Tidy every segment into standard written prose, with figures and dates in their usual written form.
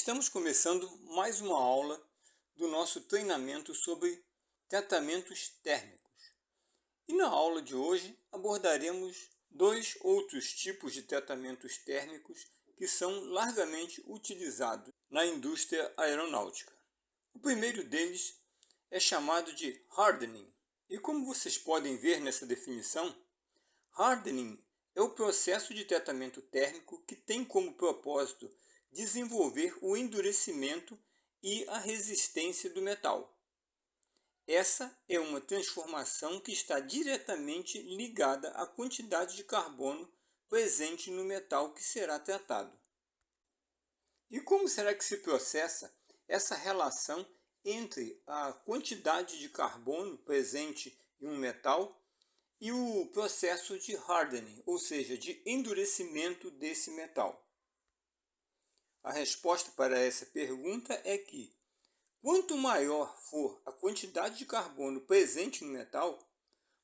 Estamos começando mais uma aula do nosso treinamento sobre tratamentos térmicos. E na aula de hoje abordaremos dois outros tipos de tratamentos térmicos que são largamente utilizados na indústria aeronáutica. O primeiro deles é chamado de hardening. E como vocês podem ver nessa definição, hardening é o processo de tratamento térmico que tem como propósito desenvolver o endurecimento e a resistência do metal. Essa é uma transformação que está diretamente ligada à quantidade de carbono presente no metal que será tratado. E como será que se processa essa relação entre a quantidade de carbono presente em um metal e o processo de hardening, ou seja, de endurecimento desse metal? A resposta para essa pergunta é que, quanto maior for a quantidade de carbono presente no metal,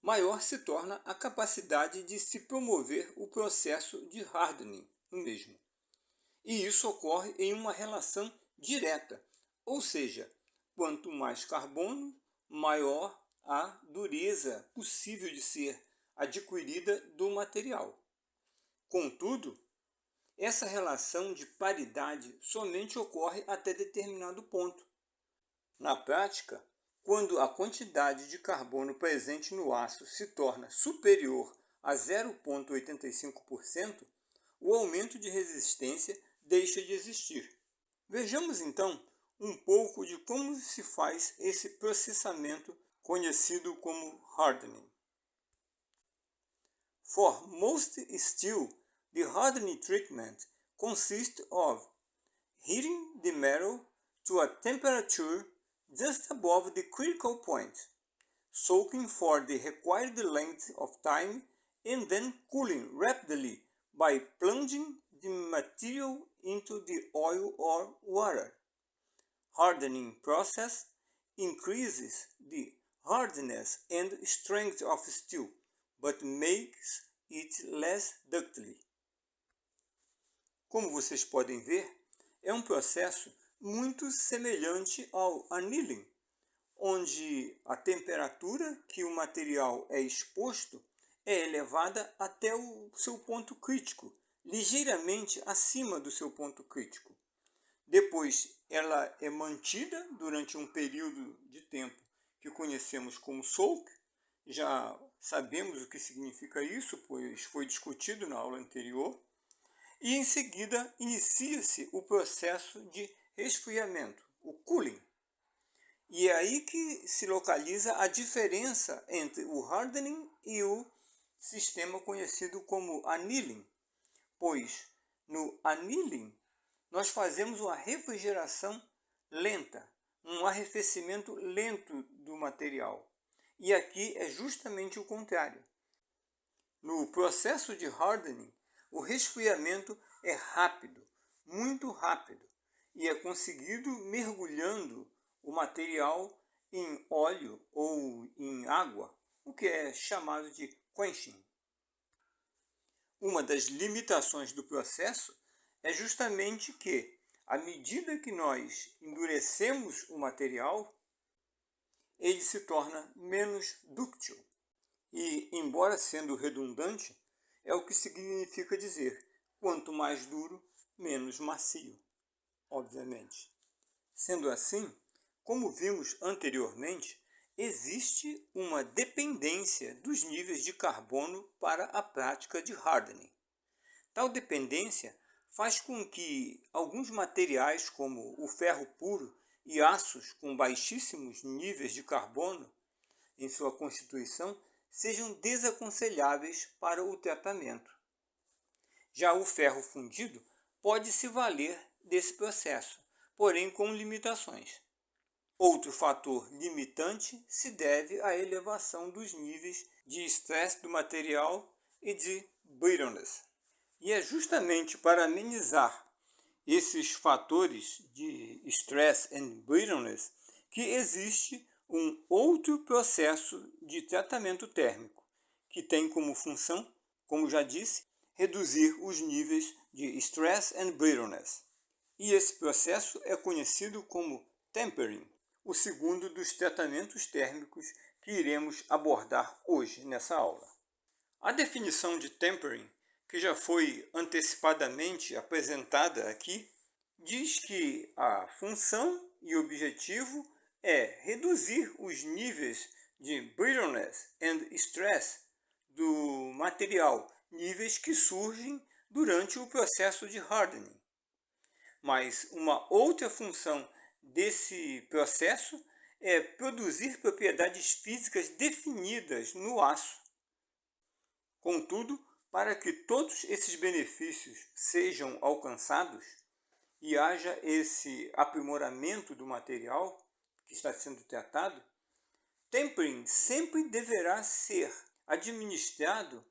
maior se torna a capacidade de se promover o processo de hardening no mesmo. E isso ocorre em uma relação direta, ou seja, quanto mais carbono, maior a dureza possível de ser adquirida do material. Contudo, essa relação de paridade somente ocorre até determinado ponto. Na prática, quando a quantidade de carbono presente no aço se torna superior a 0,85%, o aumento de resistência deixa de existir. Vejamos então um pouco de como se faz esse processamento conhecido como hardening. For most steel, the hardening treatment consists of heating the metal to a temperature just above the critical point, soaking for the required length of time, and then cooling rapidly by plunging the material into the oil or water. Hardening process increases the hardness and strength of steel, but makes it less ductile. Como vocês podem ver, é um processo muito semelhante ao annealing, onde a temperatura que o material é exposto é elevada até o seu ponto crítico, ligeiramente acima do seu ponto crítico. Depois, ela é mantida durante um período de tempo que conhecemos como soak. Já sabemos o que significa isso, pois foi discutido na aula anterior. E em seguida inicia-se o processo de resfriamento, o cooling. E é aí que se localiza a diferença entre o hardening e o sistema conhecido como annealing, pois no annealing nós fazemos uma refrigeração lenta, um arrefecimento lento do material. E aqui é justamente o contrário. No processo de hardening, o resfriamento é rápido, muito rápido, e é conseguido mergulhando o material em óleo ou em água, o que é chamado de quenching. Uma das limitações do processo é justamente que, à medida que nós endurecemos o material, ele se torna menos dúctil. E, embora sendo redundante, é o que significa dizer: quanto mais duro, menos macio, obviamente. Sendo assim, como vimos anteriormente, existe uma dependência dos níveis de carbono para a prática de hardening. Tal dependência faz com que alguns materiais, como o ferro puro e aços com baixíssimos níveis de carbono em sua constituição, sejam desaconselháveis para o tratamento. Já o ferro fundido pode se valer desse processo, porém com limitações. Outro fator limitante se deve à elevação dos níveis de estresse do material e de brittleness. E é justamente para amenizar esses fatores de stress and brittleness que existe um outro processo de tratamento térmico, que tem como função, como já disse, reduzir os níveis de stress and brittleness. E esse processo é conhecido como tempering, o segundo dos tratamentos térmicos que iremos abordar hoje nessa aula. A definição de tempering, que já foi antecipadamente apresentada aqui, diz que a função e objetivo é reduzir os níveis de brittleness and stress do material, níveis que surgem durante o processo de hardening. Mas uma outra função desse processo é produzir propriedades físicas definidas no aço. Contudo, para que todos esses benefícios sejam alcançados e haja esse aprimoramento do material que está sendo tratado, tempering sempre deverá ser administrado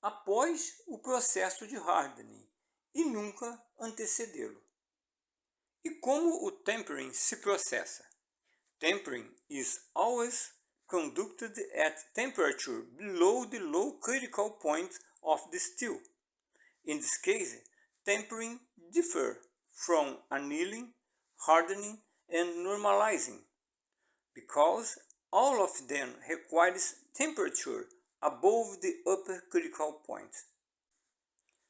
após o processo de hardening e nunca antecedê-lo. E como o tempering se processa? Tempering is always conducted at temperature below the low critical point of the steel. In this case, tempering differs from annealing, hardening, and normalizing, because all of them requires temperature above the upper critical point.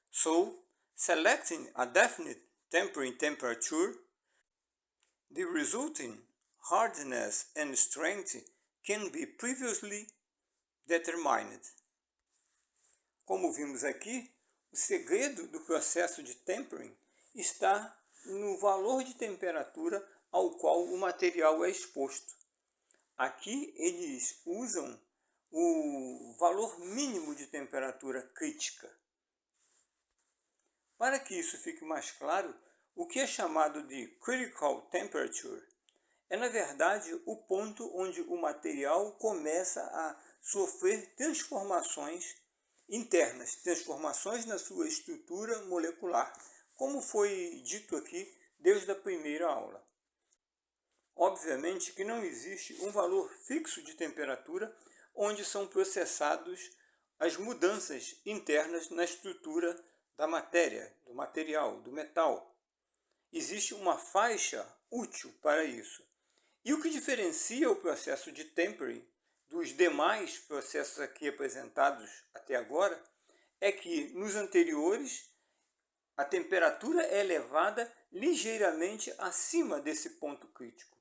So, selecting a definite tempering temperature, the resulting hardness and strength can be previously determined. Como vimos aqui, o segredo do processo de tempering está no valor de temperatura ao qual o material é exposto. Aqui eles usam o valor mínimo de temperatura crítica. Para que isso fique mais claro, o que é chamado de critical temperature é, na verdade, o ponto onde o material começa a sofrer transformações internas, transformações na sua estrutura molecular, como foi dito aqui desde a primeira aula. Obviamente que não existe um valor fixo de temperatura onde são processados as mudanças internas na estrutura da matéria, do material, do metal. Existe uma faixa útil para isso. E o que diferencia o processo de tempering dos demais processos aqui apresentados até agora é que nos anteriores a temperatura é elevada ligeiramente acima desse ponto crítico.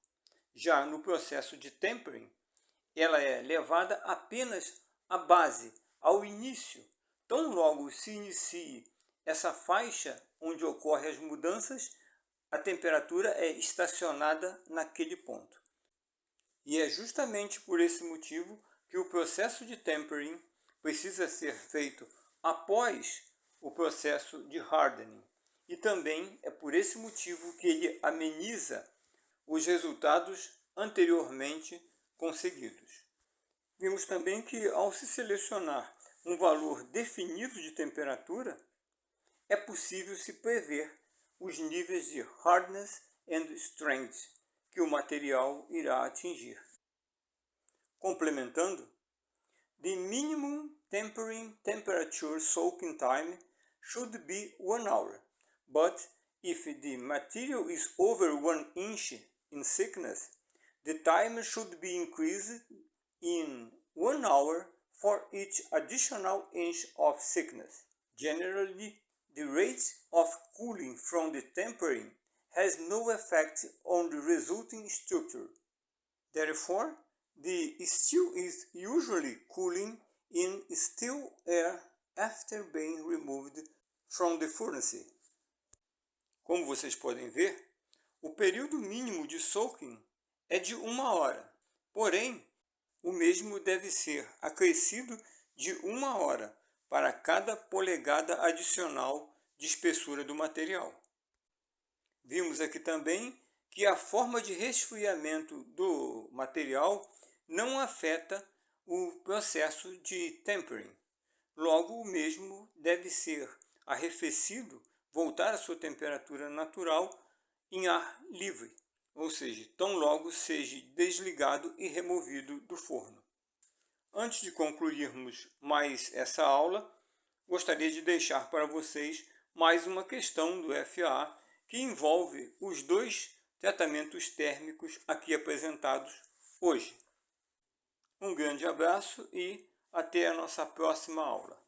Já no processo de tempering, ela é levada apenas à base, ao início. Tão logo se inicie essa faixa onde ocorrem as mudanças, a temperatura é estacionada naquele ponto. E é justamente por esse motivo que o processo de tempering precisa ser feito após o processo de hardening. E também é por esse motivo que ele ameniza os resultados anteriormente conseguidos. Vimos também que ao se selecionar um valor definido de temperatura, é possível se prever os níveis de hardness and strength que o material irá atingir. Complementando, the minimum tempering temperature soaking time should be 1 hour, but if the material is over 1 inch in thickness, the time should be increased in 1 hour for each additional inch of thickness. Generally, the rate of cooling from the tempering has no effect on the resulting structure. Therefore, the steel is usually cooling in still air after being removed from the furnace. Como vocês podem ver, o período mínimo de soaking é de 1 hora, porém, o mesmo deve ser acrescido de 1 hora para cada polegada adicional de espessura do material. Vimos aqui também que a forma de resfriamento do material não afeta o processo de tempering. Logo, o mesmo deve ser arrefecido, voltar à sua temperatura natural em ar livre, ou seja, tão logo seja desligado e removido do forno. Antes de concluirmos mais essa aula, gostaria de deixar para vocês mais uma questão do FAA que envolve os dois tratamentos térmicos aqui apresentados hoje. Um grande abraço e até a nossa próxima aula.